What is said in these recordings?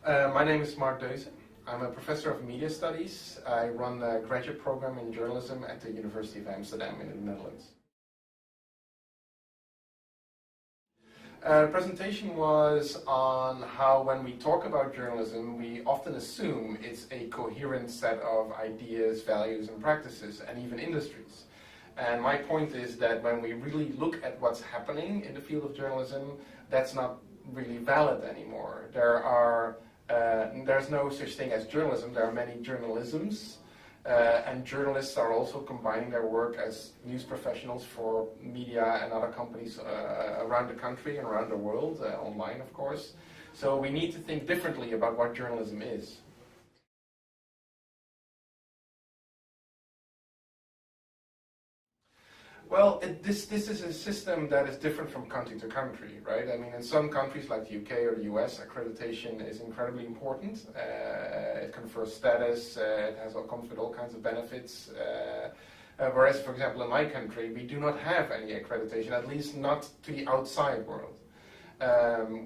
My name is Deuze. I'm a professor of media studies. I run a graduate program in journalism at the University of Amsterdam in the Netherlands. The presentation was on how when we talk about journalism, we often assume it's a coherent set of ideas, values, and practices, and even industries. And my point is that when we really look at what's happening in the field of journalism, that's not really valid anymore. There's no such thing as journalism. There are many journalisms, and journalists are also combining their work as news professionals for media and other companies around the country and around the world, online of course. So we need to think differently about what journalism is. Well, this is a system that is different from country to country, right? I mean, in some countries like the UK or the US, accreditation is incredibly important. It confers status, comes with all kinds of benefits. Whereas, for example, in my country, we do not have any accreditation, at least not to the outside world.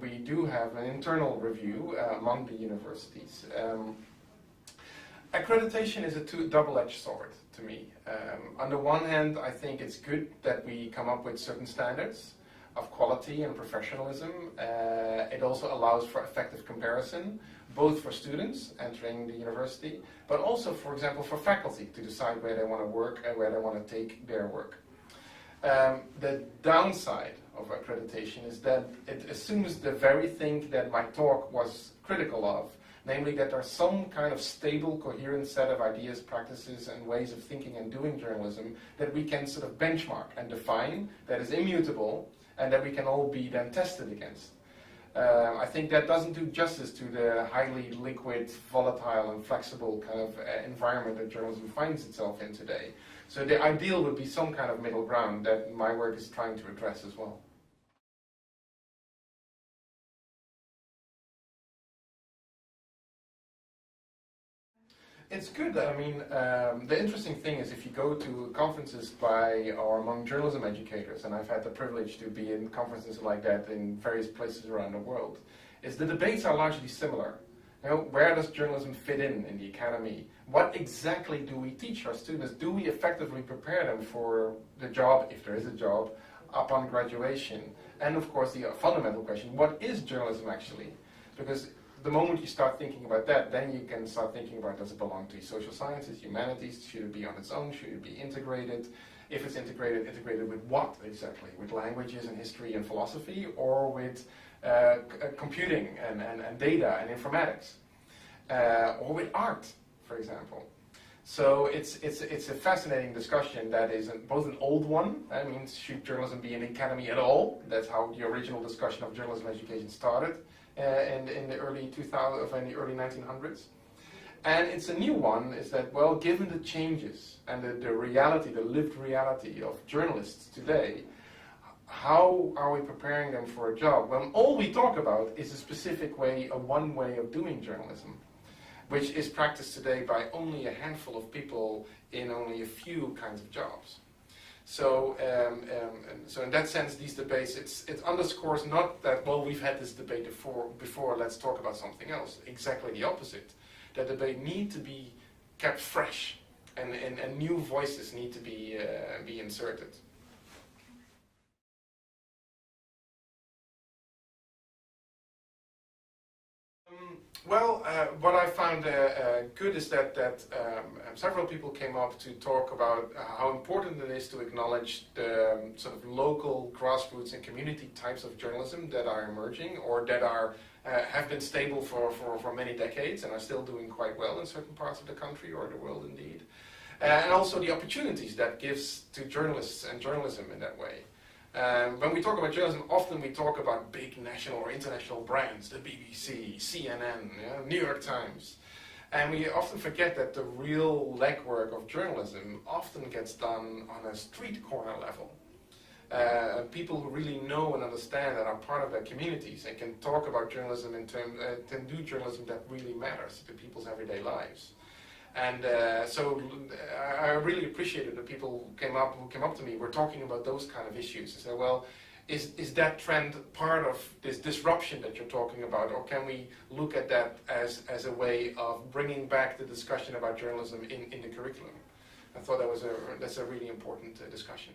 We do have an internal review among the universities. Accreditation is a double-edged sword to me. On the one hand, I think it's good that we come up with certain standards of quality and professionalism. It also allows for effective comparison, both for students entering the university, but also, for example, for faculty to decide where they want to work and where they want to take their work. The downside of accreditation is that it assumes the very thing that my talk was critical of, namely that there's some kind of stable, coherent set of ideas, practices, and ways of thinking and doing journalism that we can sort of benchmark and define, that is immutable, and that we can all be then tested against. I think that doesn't do justice to the highly liquid, volatile, and flexible kind of environment that journalism finds itself in today. So the ideal would be some kind of middle ground that my work is trying to address as well. It's good. I mean, the interesting thing is if you go to conferences by or among journalism educators, and I've had the privilege to be in conferences like that in various places around the world, is the debates are largely similar. You know, where does journalism fit in the academy? What exactly do we teach our students? Do we effectively prepare them for the job, if there is a job, upon graduation? And of course, the fundamental question, what is journalism actually? Because the moment you start thinking about that, then you can start thinking about, does it belong to social sciences, humanities? Should it be on its own? Should it be integrated? If it's integrated, integrated with what exactly? With languages and history and philosophy, or with computing and data and informatics? Or with art, for example? So it's a fascinating discussion that is both an old one. I mean, should journalism be in the academy at all? That's how the original discussion of journalism education started. In the early 1900s. And it's a new one, is that, well, given the changes and the reality, the lived reality of journalists today, how are we preparing them for a job? Well, all we talk about is a specific way, one way of doing journalism, which is practiced today by only a handful of people in only a few kinds of jobs. So, so in that sense, these debates, it underscores not that, well, we've had this debate before, let's talk about something else. Exactly the opposite. That debate need to be kept fresh, and new voices need to be inserted. Well, what I found good is that several people came up to talk about how important it is to acknowledge the sort of local grassroots and community types of journalism that are emerging, or that are have been stable for many decades and are still doing quite well in certain parts of the country or the world indeed. And also the opportunities that gives to journalists and journalism in that way. When we talk about journalism, often we talk about big national or international brands, the BBC, CNN, New York Times. And we often forget that the real legwork of journalism often gets done on a street corner level. People who really know and understand and are part of their communities and can talk about journalism can do journalism that really matters to people's everyday lives. And so I really appreciated that people who came up to me were talking about those kind of issues. They said, well, is that trend part of this disruption that you're talking about, or can we look at that as a way of bringing back the discussion about journalism in the curriculum? I thought that's a really important discussion.